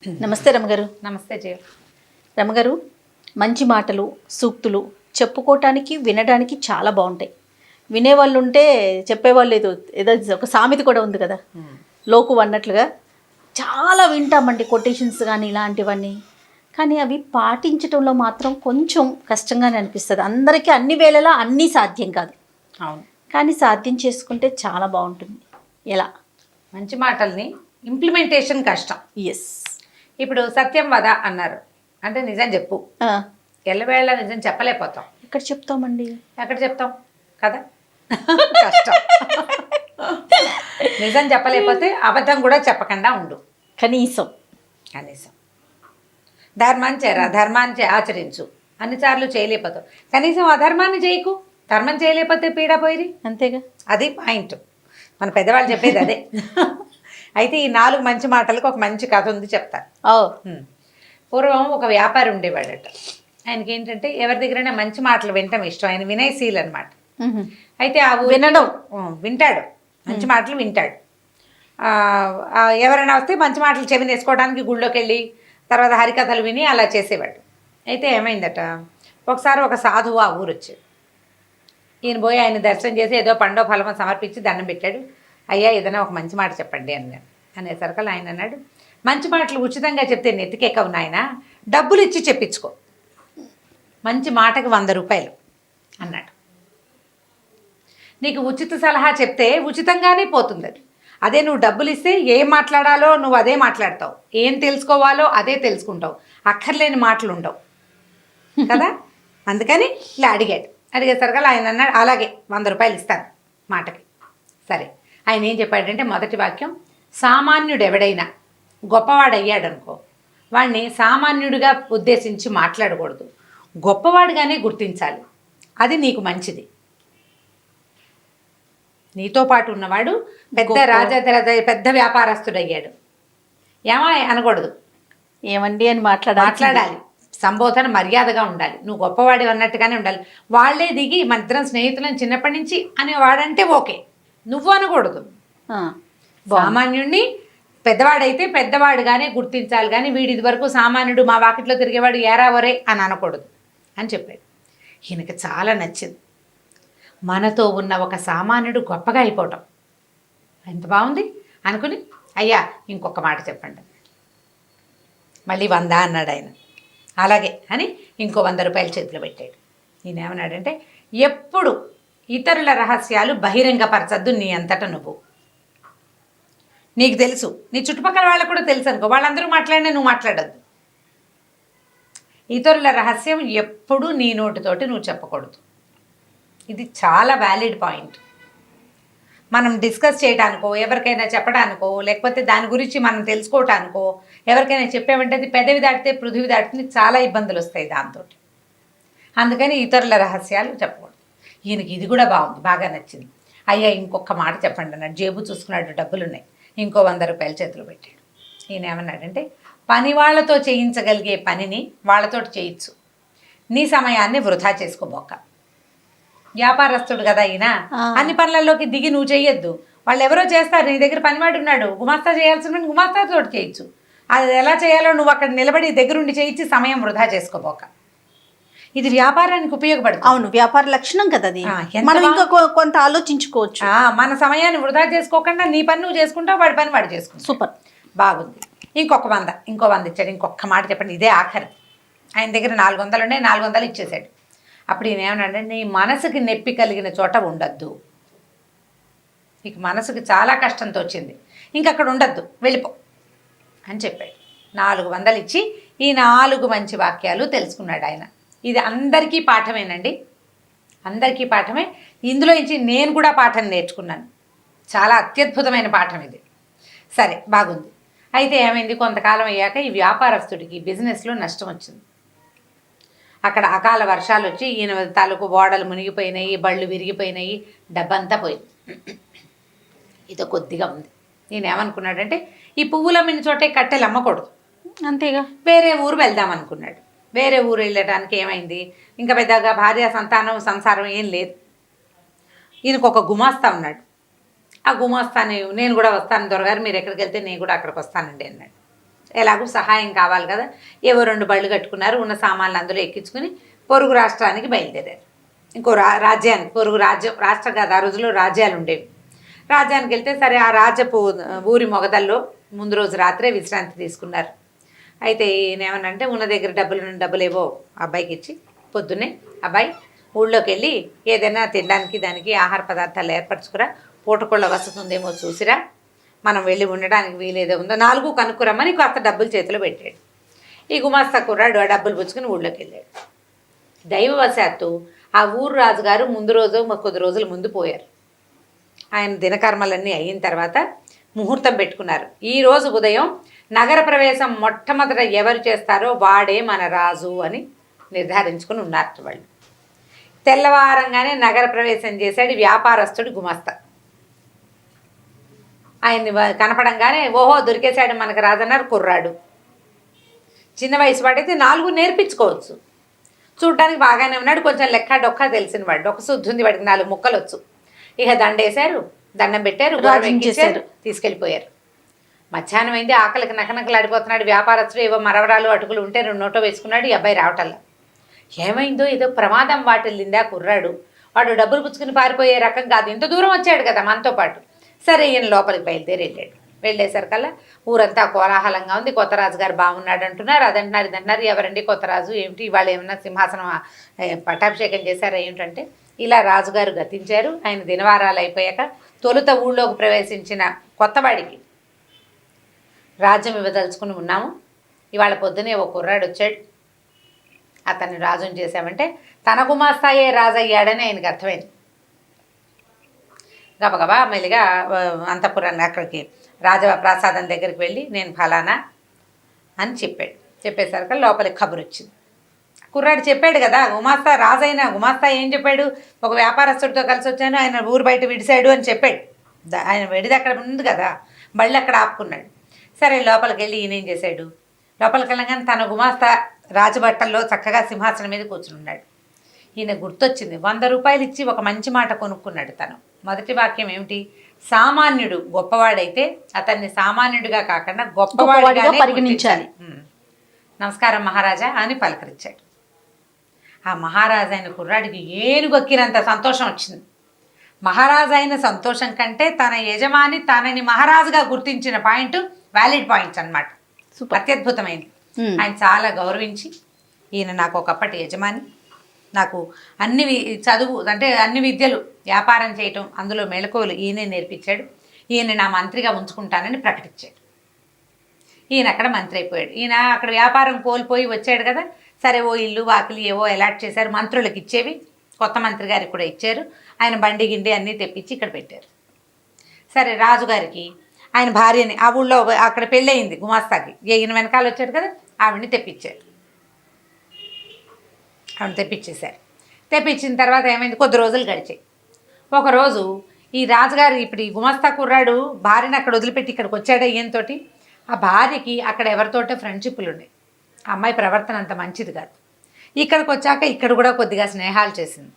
నమస్తే రమగారు. నమస్తే జయ. రమగారు, మంచి మాటలు సూక్తులు చెప్పుకోవటానికి వినడానికి చాలా బాగుంటాయి. వినేవాళ్ళు ఉంటే చెప్పేవాళ్ళు ఏదో ఒక సామెత కూడా ఉంది కదా, లోకు అన్నట్లుగా చాలా వింటామండి కొటేషన్స్ కానీ ఇలాంటివన్నీ. కానీ అవి పాటించడంలో మాత్రం కొంచెం కష్టంగానే అనిపిస్తుంది. అందరికీ అన్ని వేళలా అన్నీ సాధ్యం కాదు. అవును, కానీ సాధ్యం చేసుకుంటే చాలా బాగుంటుంది. ఎలా? మంచి మాటల్ని ఇంప్లిమెంటేషన్ కష్టం. ఎస్. ఇప్పుడు సత్యం వద అన్నారు అంటే నిజం చెప్పు. ఎల్లవేళ నిజం చెప్పలేకపోతాం. ఎక్కడ చెప్తామండి? ఎక్కడ చెప్తాం కదా, కష్టం. నిజం చెప్పలేకపోతే అబద్ధం కూడా చెప్పకుండా ఉండు. కనీసం ధర్మాన్ని ఆచరించు. అన్నిసార్లు చేయలేకపోతావు, కనీసం అధర్మాన్ని చేయకు. ధర్మం చేయలేకపోతే పీడ పోయి. అంతేగా, అది పాయింట్. మన పెద్దవాళ్ళు చెప్పేది అదే. అయితే ఈ 4 మంచి మాటలకు ఒక మంచి కథ ఉంది, చెప్తాను. పూర్వం ఒక వ్యాపారి ఉండేవాడట. ఆయనకి ఏంటంటే ఎవరి దగ్గరైనా మంచి మాటలు వినటం ఇష్టం. ఆయన వినయశీల్ అనమాట. అయితే ఆ వినడం వింటాడు, మంచి మాటలు వింటాడు. ఎవరైనా వస్తే మంచి మాటలు చెవిని వేసుకోవడానికి గుళ్ళోకి వెళ్ళి తర్వాత హరికథలు విని అలా చేసేవాడు. అయితే ఏమైందట, ఒకసారి ఒక సాధువు ఆ ఊరు వచ్చాడు. ఈయన పోయి ఆయన దర్శనం చేసి ఏదో పండో ఫలమో సమర్పించి దండం పెట్టాడు. అయ్యా ఏదైనా ఒక మంచి మాట చెప్పండి అన్నాడు. అనేసరికి ఆయన అన్నాడు, మంచి మాటలు ఉచితంగా చెప్తే నెత్తికెక్కవు నాయన, డబ్బులు ఇచ్చి చెప్పించుకో. మంచి మాటకి 100 రూపాయలు అన్నాడు. నీకు ఉచిత సలహా చెప్తే ఉచితంగానే పోతుంది అది. అదే నువ్వు డబ్బులు ఇస్తే ఏం మాట్లాడాలో నువ్వు అదే మాట్లాడతావు, ఏం తెలుసుకోవాలో అదే తెలుసుకుంటావు, అక్కర్లేని మాటలు ఉండవు కదా. అందుకని ఇలా అడిగేసరికి ఆయన అన్నాడు, అలాగే 100 రూపాయలు ఇస్తాను మాటకి. సరే, ఆయన ఏం చెప్పాడంటే మొదటి వాక్యం, సామాన్యుడు ఎవడైనా గొప్పవాడయ్యాడనుకో వాడిని సామాన్యుడిగా ఉద్దేశించి మాట్లాడకూడదు, గొప్పవాడిగానే గుర్తించాలి. అది నీకు మంచిది. నీతో పాటు ఉన్నవాడు పెద్ద వ్యాపారస్తుడయ్యాడు, ఏమా అనకూడదు, ఏమండి అని మాట్లాడాలి. సంబోధన మర్యాదగా ఉండాలి, నువ్వు గొప్పవాడి అన్నట్టుగానే ఉండాలి. వాళ్ళే దిగి మన ఇద్దరం స్నేహితులను చిన్నప్పటి నుంచి అనేవాడంటే ఓకే, నువ్వు అనకూడదు. సామాన్యుడిని పెద్దవాడైతే పెద్దవాడుగానే గుర్తించాలి, కానీ వీడి ఇది వరకు సామాన్యుడు మా వాకిట్లో తిరిగేవాడు ఏరావరే అని అనకూడదు అని చెప్పాడు. ఈయనకి చాలా నచ్చింది. మనతో ఉన్న ఒక సామాన్యుడు గొప్పగా అయిపోవటం ఎంత బాగుంది అనుకుని, అయ్యా ఇంకొక మాట చెప్పండి. మళ్ళీ 100 అన్నాడు ఆయన. అలాగే అని ఇంకో 100 రూపాయలు చేతిలో పెట్టాడు. ఈయన ఏమన్నాడంటే, ఎప్పుడు ఇతరుల రహస్యాలు బహిరంగపరచద్దు నీ అంతటా నువ్వు. నీకు తెలుసు, నీ చుట్టుపక్కల వాళ్ళకు కూడా తెలుసు అనుకో, వాళ్ళందరూ మాట్లాడినా నువ్వు మాట్లాడద్దు. ఇతరుల రహస్యం ఎప్పుడు నీ నోటితోటి నువ్వు చెప్పకూడదు. ఇది చాలా వ్యాలిడ్ పాయింట్. మనం డిస్కస్ చేయడానికో, ఎవరికైనా చెప్పడానికో, లేకపోతే దాని గురించి మనం తెలుసుకోవటానికో ఎవరికైనా చెప్పామంటే అది పెదవి దాటితే పృథివీ దాటితే చాలా ఇబ్బందులు వస్తాయి దాంతో. అందుకని ఇతరుల రహస్యాలు చెప్పకూడదు. ఈయనకి ఇది కూడా బాగుంది, బాగా నచ్చింది. అయ్యా ఇంకొక మాట చెప్పండి అన్నాడు. జేబు చూసుకున్నాడు, డబ్బులు ఉన్నాయి. ఇంకో 100 రూపాయలు చేతిలో పెట్టాడు. ఈయన ఏమన్నాడంటే, పని వాళ్ళతో చేయించగలిగే పనిని వాళ్ళతో చేయించు, నీ సమయాన్ని వృధా చేసుకోబోక. వ్యాపారస్తుడు కదా ఈయన, అన్ని పనులలోకి దిగి నువ్వు చేయొద్దు. వాళ్ళు ఎవరో చేస్తారు, నీ దగ్గర పనివాడు ఉన్నాడు, గుమాస్తా చేయాల్సిన గుమాస్తాతో చేయొచ్చు. అది ఎలా చేయాలో నువ్వు అక్కడ నిలబడి దగ్గరుండి చేయించి సమయం వృధా చేసుకోబోక. ఇది వ్యాపారానికి ఉపయోగపడుతుంది. అవును, వ్యాపార లక్షణం కదా అది. మనం ఇంకా కొంత ఆలోచించుకోవచ్చు. మన సమయాన్ని వృధా చేసుకోకుండా నీ పని నువ్వు చేసుకుంటావు, వాడి పని వాడు చేసుకుంటావు. సూపర్, బాగుంది. ఇంకో 100 ఇచ్చాడు. ఇంకొక మాట చెప్పండి, ఇదే ఆఖరి. ఆయన దగ్గర 400 ఉండే, 400 ఇచ్చేసాడు. అప్పుడు ఈయన ఏమన్నాడంటే, నీ మనసుకి నొప్పి కలిగిన చోట ఉండద్దు. నీకు మనసుకి చాలా కష్టంతో వచ్చింది, ఇంకక్కడ ఉండద్దు, వెళ్ళిపో అని చెప్పాడు. 400 ఇచ్చి ఈ 4 మంచి వాక్యాలు తెలుసుకున్నాడు ఆయన. ఇది అందరికీ పాఠమేనండి, అందరికీ పాఠమే. ఇందులో నుంచి నేను కూడా పాఠం నేర్చుకున్నాను. చాలా అత్యద్భుతమైన పాఠం ఇది. సరే, బాగుంది. అయితే ఏమైంది, కొంతకాలం అయ్యాక ఈ వ్యాపారస్తుడికి బిజినెస్లో నష్టం వచ్చింది. అక్కడ అకాల వర్షాలు వచ్చి ఈయన తాలూకు ఓడలు మునిగిపోయినాయి, బళ్ళు విరిగిపోయినాయి, డబ్బంతా పోయింది. ఇది కొద్దిగా ఉంది. నేను ఏమనుకున్నాడంటే, ఈ పువ్వులు అమ్మిన చోటే కట్టెలు అమ్మకూడదు, అంతేగా వేరే ఊరు వెళ్దాం అనుకున్నాడు. వేరే ఊరు వెళ్ళడానికి ఏమైంది, ఇంకా పెద్దగా భార్య సంతానం సంసారం ఏం లేదు. ఈయనకు ఒక గుమాస్తా ఉన్నాడు. ఆ గుమాస్తాని, నేను కూడా వస్తాను దొరగారు, మీరు ఎక్కడికి వెళ్తే నేను కూడా అక్కడికి వస్తానండి అన్నాడు. ఎలాగో సహాయం కావాలి కదా, ఏవో 2 బళ్ళు కట్టుకున్నారు, ఉన్న సామాన్లు అందులో ఎక్కించుకుని పొరుగు రాష్ట్రానికి బయలుదేరారు. ఇంకో రాజ్యానికి, పొరుగు రాజ్యం, రాష్ట్రం కాదు, ఆ రోజుల్లో రాజ్యాలు ఉండేవి. రాజ్యానికి వెళ్తే సరే, ఆ రాజ్యపు ఊరి మొగదల్లో ముందు రోజు రాత్రే విశ్రాంతి తీసుకున్నారు. అయితే ఈయనేమనంటే ఉన్న దగ్గర డబ్బులేవో అబ్బాయికి ఇచ్చి, పొద్దున్నే అబ్బాయి ఊళ్ళోకి వెళ్ళి ఏదైనా తినడానికి దానికి ఆహార పదార్థాలు ఏర్పరచుకురా, పూటకోళ్ళ వసతి ఉందేమో చూసిరా, మనం వెళ్ళి ఉండడానికి వీలేదో ఉందో 4 కనుక్కురమ్మని కొత్త డబ్బులు చేతిలో పెట్టాడు. ఈ గుమాస్తా కుర్రాడు ఆ డబ్బులు పుచ్చుకుని ఊళ్ళోకి వెళ్ళాడు. దైవవశాత్తు ఆ ఊరు రాజుగారు ముందు రోజు కొద్ది రోజుల ముందు పోయారు. ఆయన దినకర్మలన్నీ అయిన తర్వాత ముహూర్తం పెట్టుకున్నారు. ఈ రోజు ఉదయం నగర ప్రవేశం మొట్టమొదట ఎవరు చేస్తారో వాడే మన రాజు అని నిర్ధారించుకుని ఉన్నారు వాళ్ళు. తెల్లవారంగానే నగర ప్రవేశం చేశాడు వ్యాపారస్తుడు గుమస్తా. ఆయన్ని కనపడంగానే ఓహో దొరికేశాడు మనకు రాజన్నారు కుర్రాడు. చిన్న వయసు వాడైతే 4 నేర్పించుకోవచ్చు, చూడడానికి బాగానే ఉన్నాడు, కొంచెం లెక్క డొక్క తెలిసిన వాడు, ఒక శుద్ధి ఉంది వాడికి, 4 ముక్కలు వచ్చు. ఇక దండేశారు, దండం పెట్టారు, తీసుకెళ్ళిపోయారు. మధ్యాహ్నం అయింది, ఆకలికి నకనకలాడిపోతున్నాడు వ్యాపారస్తుడు. ఏవో మరవరాలు అటుకులు ఉంటే 2 నోటో వేసుకున్నాడు. ఈ అబ్బాయి రావటల్లా. ఏమైందో, ఏదో ప్రమాదం వాటిల్లిందా కుర్రాడు, వాడు డబ్బులు పుచ్చుకుని పారిపోయే రకం కాదు, ఇంత దూరం వచ్చాడు కదా మనతో పాటు. సరే ఈయన లోపలికి బయలుదేరి వెళ్ళాడు. వెళ్ళేసరికల్లా ఊరంతా కోలాహలంగా ఉంది. కొత్త రాజుగారు బాగున్నాడు అంటున్నారు, అదంటున్నారు ఇదంటున్నారు. ఎవరండి కొత్త రాజు, ఏమిటి ఇవాళ ఏమన్నా సింహాసనం పట్టాభిషేకం చేశారా ఏమిటంటే, ఇలా రాజుగారు గతించారు. ఆయన దినవారాలు అయిపోయాక తొలుత ఊళ్ళోకి ప్రవేశించిన కొత్తవాడికి రాజ్యం ఇవ్వదలుచుకుని ఉన్నాము. ఇవాళ పొద్దునే ఒక కుర్రాడు వచ్చాడు, అతన్ని రాజుని చేశామంటే తన గుమాస్తాయే రాజు అయ్యాడని ఆయనకు అర్థమైంది. గబగబా మెల్లిగా అంతఃపురాన్ని అక్కడికి రాజప్రాసాదం దగ్గరికి వెళ్ళి నేను ఫలానా అని చెప్పాడు. చెప్పేసరికి లోపలికి కబురు వచ్చింది. కుర్రాడు చెప్పాడు కదా, గుమాస్తా రాజైన గుమాస్తా ఏం చెప్పాడు, ఒక వ్యాపారస్తుడితో కలిసి వచ్చాను, ఆయన ఊరు బయట విడిశాడు అని చెప్పాడు. ఆయన విడిది అక్కడ ఉంది కదా, బళ్ళు అక్కడ ఆపుకున్నాడు. సరే లోపలికి వెళ్ళి ఈయన ఏం చేశాడు, లోపలికి వెళ్ళగానే తన గుమాస్తా రాజబట్టల్లో చక్కగా సింహాసనం మీద కూర్చుని ఉన్నాడు. ఈయన గుర్తొచ్చింది, 100 రూపాయలు ఇచ్చి ఒక మంచి మాట కొనుక్కున్నాడు. తను మొదటి వాక్యం ఏమిటి, సామాన్యుడు గొప్పవాడైతే అతన్ని సామాన్యుడిగా కాకుండా గొప్పవాడిగా పరిగణించాలి. నమస్కారం మహారాజా అని పలకరించాడు. ఆ మహారాజా అయిన కుర్రాడికి ఏనుగొక్కినంత సంతోషం వచ్చింది. మహారాజా అయిన సంతోషం కంటే తన యజమాని తనని మహారాజుగా గుర్తించిన పాయింట్ వ్యాలిడ్ పాయింట్స్ అన్నమాట. అత్యద్భుతమైంది. ఆయన చాలా గౌరవించి, ఈయన నాకు ఒకప్పటి యజమాని, నాకు అన్ని చదువు అంటే అన్ని విద్యలు, వ్యాపారం చేయటం, అందులో మెళకువలు ఈయనే నేర్పించాడు, ఈయన నా మంత్రిగా ఉంచుకుంటానని ప్రకటించాడు. ఈయన అక్కడ మంత్రి అయిపోయాడు. ఈయన అక్కడ వ్యాపారం కోల్పోయి వచ్చాడు కదా, సరే ఓ ఇల్లు వాకిలి ఏవో అలాట్ చేశారు, మంత్రులకు ఇచ్చేవి కొత్త మంత్రి గారికి కూడా ఇచ్చారు. ఆయన బండి గిండి అన్నీ తెప్పించి ఇక్కడ పెట్టారు. సరే రాజుగారికి ఆయన భార్యని, ఆ ఊళ్ళో అక్కడ పెళ్ళయింది గుమాస్తాకి, ఈయన వెనకాల వచ్చాడు కదా, ఆవిడని తెప్పించారు. ఆవిడ తెప్పించేశారు. తెప్పించిన తర్వాత ఏమైంది, కొద్ది రోజులు గడిచాయి. ఒకరోజు ఈ రాజుగారు ఇప్పుడు ఈ గుమాస్తా కుర్రాడు భార్యని అక్కడ వదిలిపెట్టి ఇక్కడికి వచ్చాడు ఈయనతోటి. ఆ భార్యకి అక్కడ ఎవరితోటో ఫ్రెండ్షిప్లు ఉన్నాయి. ఆ అమ్మాయి ప్రవర్తన అంత మంచిది కాదు. ఇక్కడికి వచ్చాక ఇక్కడ కూడా కొద్దిగా స్నేహాలు చేసింది.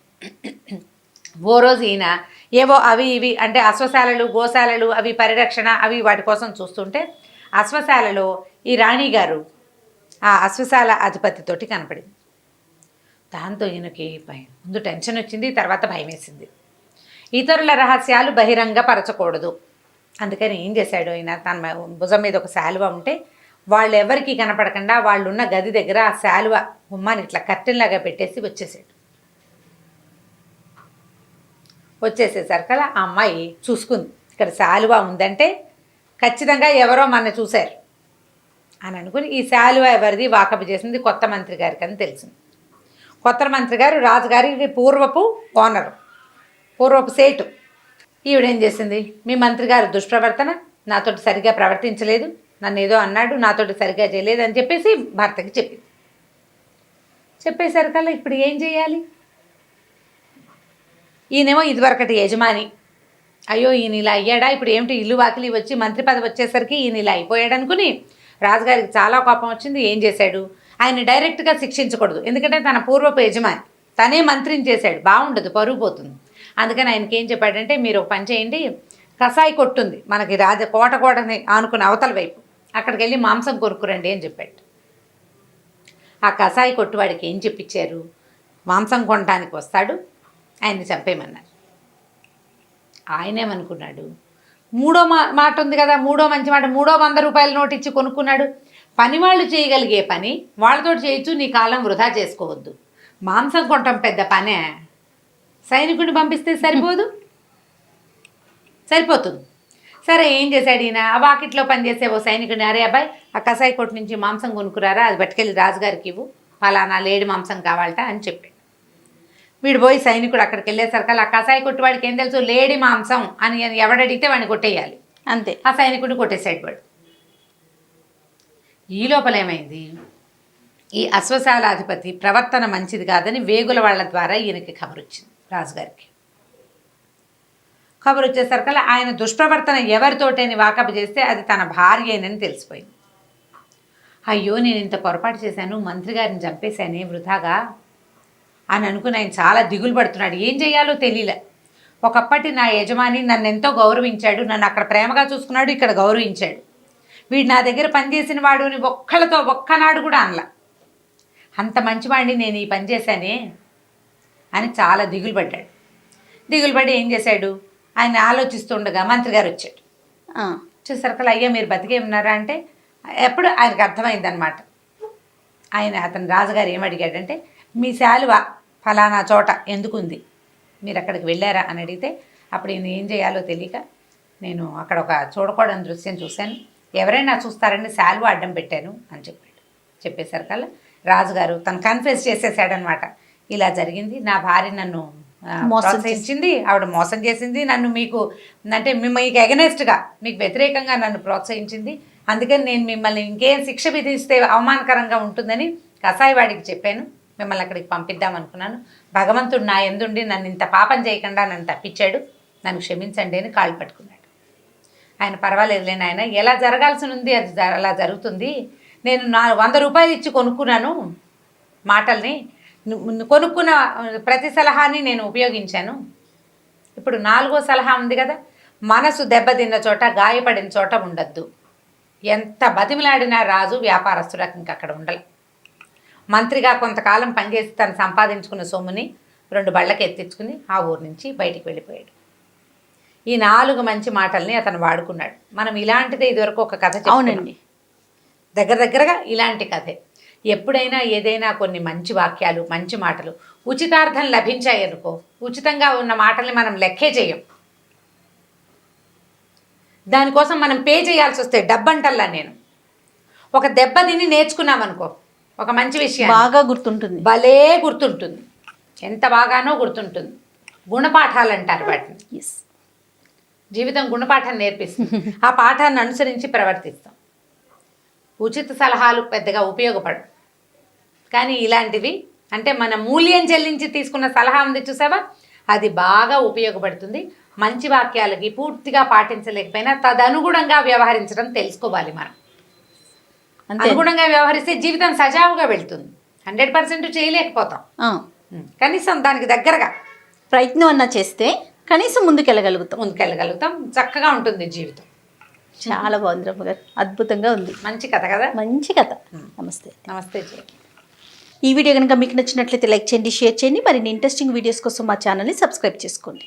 ఓ రోజు ఈయన ఏవో అవి ఇవి అంటే అశ్వశాలలు గోశాలలు అవి పరిరక్షణ అవి వాటి కోసం చూస్తుంటే అశ్వశాలలో ఈ రాణిగారు ఆ అశ్వశాల అధిపతితోటి కనపడింది. దాంతో ఈయనకి ముందు టెన్షన్ వచ్చింది, తర్వాత భయం వేసింది. ఇతరుల రహస్యాలు బహిరంగపరచకూడదు, అందుకని ఏం చేశాడు ఆయన, తన భుజం మీద ఒక శాలువ ఉంటే వాళ్ళు ఎవరికి కనపడకుండా వాళ్ళు ఉన్న గది దగ్గర ఆ శాలువ గుమ్మాన్ని ఇట్లా కర్టెన్లాగా పెట్టేసి వచ్చేసాడు. వచ్చేసేసరికల్లా ఆ అమ్మాయి చూసుకుంది, ఇక్కడ శాలువ ఉందంటే ఖచ్చితంగా ఎవరో మన చూశారు అని అనుకుని ఈ శాలువ ఎవరిది వాకపు చేసింది కొత్త మంత్రి గారికి అని తెలిసింది. కొత్త మంత్రి గారు రాజుగారికి పూర్వపు ఓనరు, పూర్వపు సేటు. ఈవిడేం చేసింది, మీ మంత్రి గారు దుష్ప్రవర్తన, నాతోటి సరిగ్గా ప్రవర్తించలేదు, నన్ను ఏదో అన్నాడు, నాతోటి సరిగ్గా చేయలేదు అని చెప్పేసి భర్తకి చెప్పింది. చెప్పేసరికల్లా ఇప్పుడు ఏం చేయాలి, ఈయనేమో ఇదివరకటి యజమాని, అయ్యో ఈయన ఇలా అయ్యాడా, ఇప్పుడు ఏమిటి ఇల్లు వాకిలి వచ్చి మంత్రి పదవి వచ్చేసరికి ఈయన ఇలా అయిపోయాడు అనుకుని రాజుగారికి చాలా కోపం వచ్చింది. ఏం చేశాడు, ఆయన డైరెక్ట్గా శిక్షించకూడదు, ఎందుకంటే తన పూర్వపు యజమాని, తనే మంత్రిని చేశాడు, బాగుండదు, పరుగు పోతుంది. అందుకని ఆయనకి ఏం చెప్పాడంటే, మీరు ఒక పని చేయండి, కసాయి కొట్టుంది మనకి కోటని ఆనుకుని అవతల వైపు, అక్కడికి వెళ్ళి మాంసం కొనుక్కురండి అని చెప్పాడు. ఆ కషాయి కొట్టువాడికి ఏం చెప్పించారు? మాంసం కొనడానికి వస్తాడు, ఆయన్ని చంపేయమన్నారు. ఆయనేమనుకున్నాడు, మూడో మాట ఉంది కదా, మూడో మంచి మాట, 100 రూపాయల నోటు ఇచ్చి కొనుక్కున్నాడు. పని వాళ్ళు చేయగలిగే పని వాళ్ళతో చేయొచ్చు, నీ కాలం వృధా చేసుకోవద్దు. మాంసం కొనటం పెద్ద పనే, సైనికుడిని పంపిస్తే సరిపోతుంది. సరే ఏం చేశాడు ఈయన, ఆ వాకిట్లో పనిచేసే ఓ సైనికుడిని, అరే అబ్బాయి ఆ కసాయి కొట్టు నుంచి మాంసం కొనుక్కురారా, అది పట్టుకెళ్ళి రాజుగారికి ఇవ్వు, ఫలానా లేడి మాంసం కావాలట అని చెప్పాడు. వీడు పోయి సైనికుడు అక్కడికి వెళ్ళేసరికల్లా ఆ కసాయి కొట్టు వాడికి ఏం తెలుసు, లేడి మాంసం అని ఎవడడిగితే వాడిని కొట్టేయాలి, అంతే. ఆ సైనికుడిని కొట్టేసాడు వాడు. ఈ లోపల ఏమైంది, ఈ అశ్వశాలాధిపతి ప్రవర్తన మంచిది కాదని వేగుల వాళ్ళ ద్వారా ఈయనకి ఖబరు వచ్చింది, రాజుగారికి. ఖబరు వచ్చేసరికల్లా ఆయన దుష్ప్రవర్తన ఎవరితోటని వాకపు చేస్తే అది తన భార్యేనని తెలిసిపోయింది. అయ్యో నేను ఇంత పొరపాటు చేశాను, మంత్రి గారిని చంపేశానే వృధాగా అని అనుకుని ఆయన చాలా దిగులు పడుతున్నాడు. ఏం చేయాలో తెలియలే. ఒకప్పటి నా యజమాని నన్ను ఎంతో గౌరవించాడు, నన్ను అక్కడ ప్రేమగా చూసుకున్నాడు, ఇక్కడ గౌరవించాడు. వీడు నా దగ్గర పనిచేసిన వాడుని ఒక్కనాడు కూడా అనలా. అంత మంచివాడిని నేను ఈ పని చేశానే అని చాలా దిగులు పడ్డాడు. దిగులు పడి ఏం చేశాడు, ఆయన ఆలోచిస్తుండగా మంత్రి గారు వచ్చాడు. వచ్చేసరికి అయ్యా మీరు బతికే ఉన్నారా అంటే, ఎప్పుడు ఆయనకు అర్థమైందనమాట. అతను రాజుగారు ఏమడిగాడంటే, మీ శాలువ ఫలానా చోట ఎందుకుంది, మీరు అక్కడికి వెళ్ళారా అని అడిగితే, అప్పుడు ఈయన ఏం చేయాలో తెలియక, నేను అక్కడ ఒక చూడకూడని దృశ్యం చూశాను, ఎవరైనా చూస్తారని శాలువ అడ్డం పెట్టాను అని చెప్పాడు. చెప్పేసరికల్లా రాజుగారు తను కన్ఫెస్ చేసేసాడనమాట. ఇలా జరిగింది, నా భార్య నన్ను ప్రోత్సహించింది, ఆవిడ మోసం చేసింది, నన్ను మీకు ఎగనెస్ట్గా మీకు వ్యతిరేకంగా నన్ను ప్రోత్సహించింది, అందుకని నేను మిమ్మల్ని ఇంకేం శిక్ష విధిస్తే అవమానకరంగా ఉంటుందని కసాయివాడికి చెప్పాను, మిమ్మల్ని అక్కడికి పంపిద్దాం అనుకున్నాను. భగవంతుడు నా ఎందుండి నన్ను ఇంత పాపం చేయకుండా నన్ను తప్పించాడు, నన్ను క్షమించండి అని కాళ్ళు పట్టుకున్నాడు. ఆయన పర్వాలేదులే నాయన, ఎలా జరగాల్సి ఉంది అది అలా జరుగుతుంది, నేను 100 రూపాయలు ఇచ్చి కొనుక్కున్నాను మాటల్ని, కొనుక్కున్న ప్రతి సలహాని నేను ఉపయోగించాను. ఇప్పుడు 4వ సలహా ఉంది కదా, మనసు దెబ్బతిన్న చోట గాయపడిన చోట ఉండద్దు. ఎంత బతిమిలాడినా రాజు వ్యాపారస్తులకు ఇంక అక్కడ ఉండాలి. మంత్రిగా కొంతకాలం పనిచేసి తను సంపాదించుకున్న సొమ్ముని 2 బళ్ళకి ఎత్తించుకుని ఆ ఊరు నుంచి బయటికి వెళ్ళిపోయాడు. ఈ 4 మంచి మాటల్ని అతను వాడుకున్నాడు. మనం ఇలాంటిదే ఇదివరకు ఒక కథ చెప్పుకున్నాం, దగ్గరగా ఇలాంటి కథే. ఎప్పుడైనా ఏదైనా కొన్ని మంచి వాక్యాలు, మంచి మాటలు ఉచితార్థం లభించాయి అనుకో, ఉచితంగా ఉన్న మాటల్ని మనం లెక్కే చేయం, దానికోసం మనం పే చేయాల్సి వస్తే డబ్బంటల్లా. నేను ఒక దెబ్బ తిని నేర్చుకున్నామనుకో, ఒక మంచి విషయం బాగా గుర్తుంటుంది, భలే గుర్తుంటుంది, ఎంత బాగానో గుర్తుంటుంది. గుణపాఠాలు అంటారు వాటిని. జీవితం గుణపాఠాన్ని నేర్పిస్తుంది, ఆ పాఠాన్ని అనుసరించి ప్రవర్తిస్తాం. ఉచిత సలహాలు పెద్దగా ఉపయోగపడవు, కానీ ఇలాంటివి అంటే మన మూల్యం చెల్లించి తీసుకున్న సలహా ఉంది చూసావా, అది బాగా ఉపయోగపడుతుంది. మంచి వాక్యాలకి పూర్తిగా పాటించలేకపోయినా తదనుగుణంగా వ్యవహరించడం తెలుసుకోవాలి. మనం అనుగుణంగా వ్యవహరిస్తే జీవితం సజావుగా వెళ్తుంది. 100% చేయలేకపోతాం, కనీసం దానికి దగ్గరగా ప్రయత్నం అన్నా చేస్తే కనీసం ముందుకెళ్ళగలుగుతాం, చక్కగా ఉంటుంది జీవితం. చాలా బాగుంది రమ్మ గారు, అద్భుతంగా ఉంది. మంచి కథ కదా, మంచి కథ. నమస్తే. నమస్తే. ఈ వీడియో కనుక మీకు నచ్చినట్లయితే లైక్ చేయండి, షేర్ చేయండి. మరిన్ని ఇంట్రెస్టింగ్ వీడియోస్ కోసం మా ఛానల్ని సబ్స్క్రైబ్ చేసుకోండి.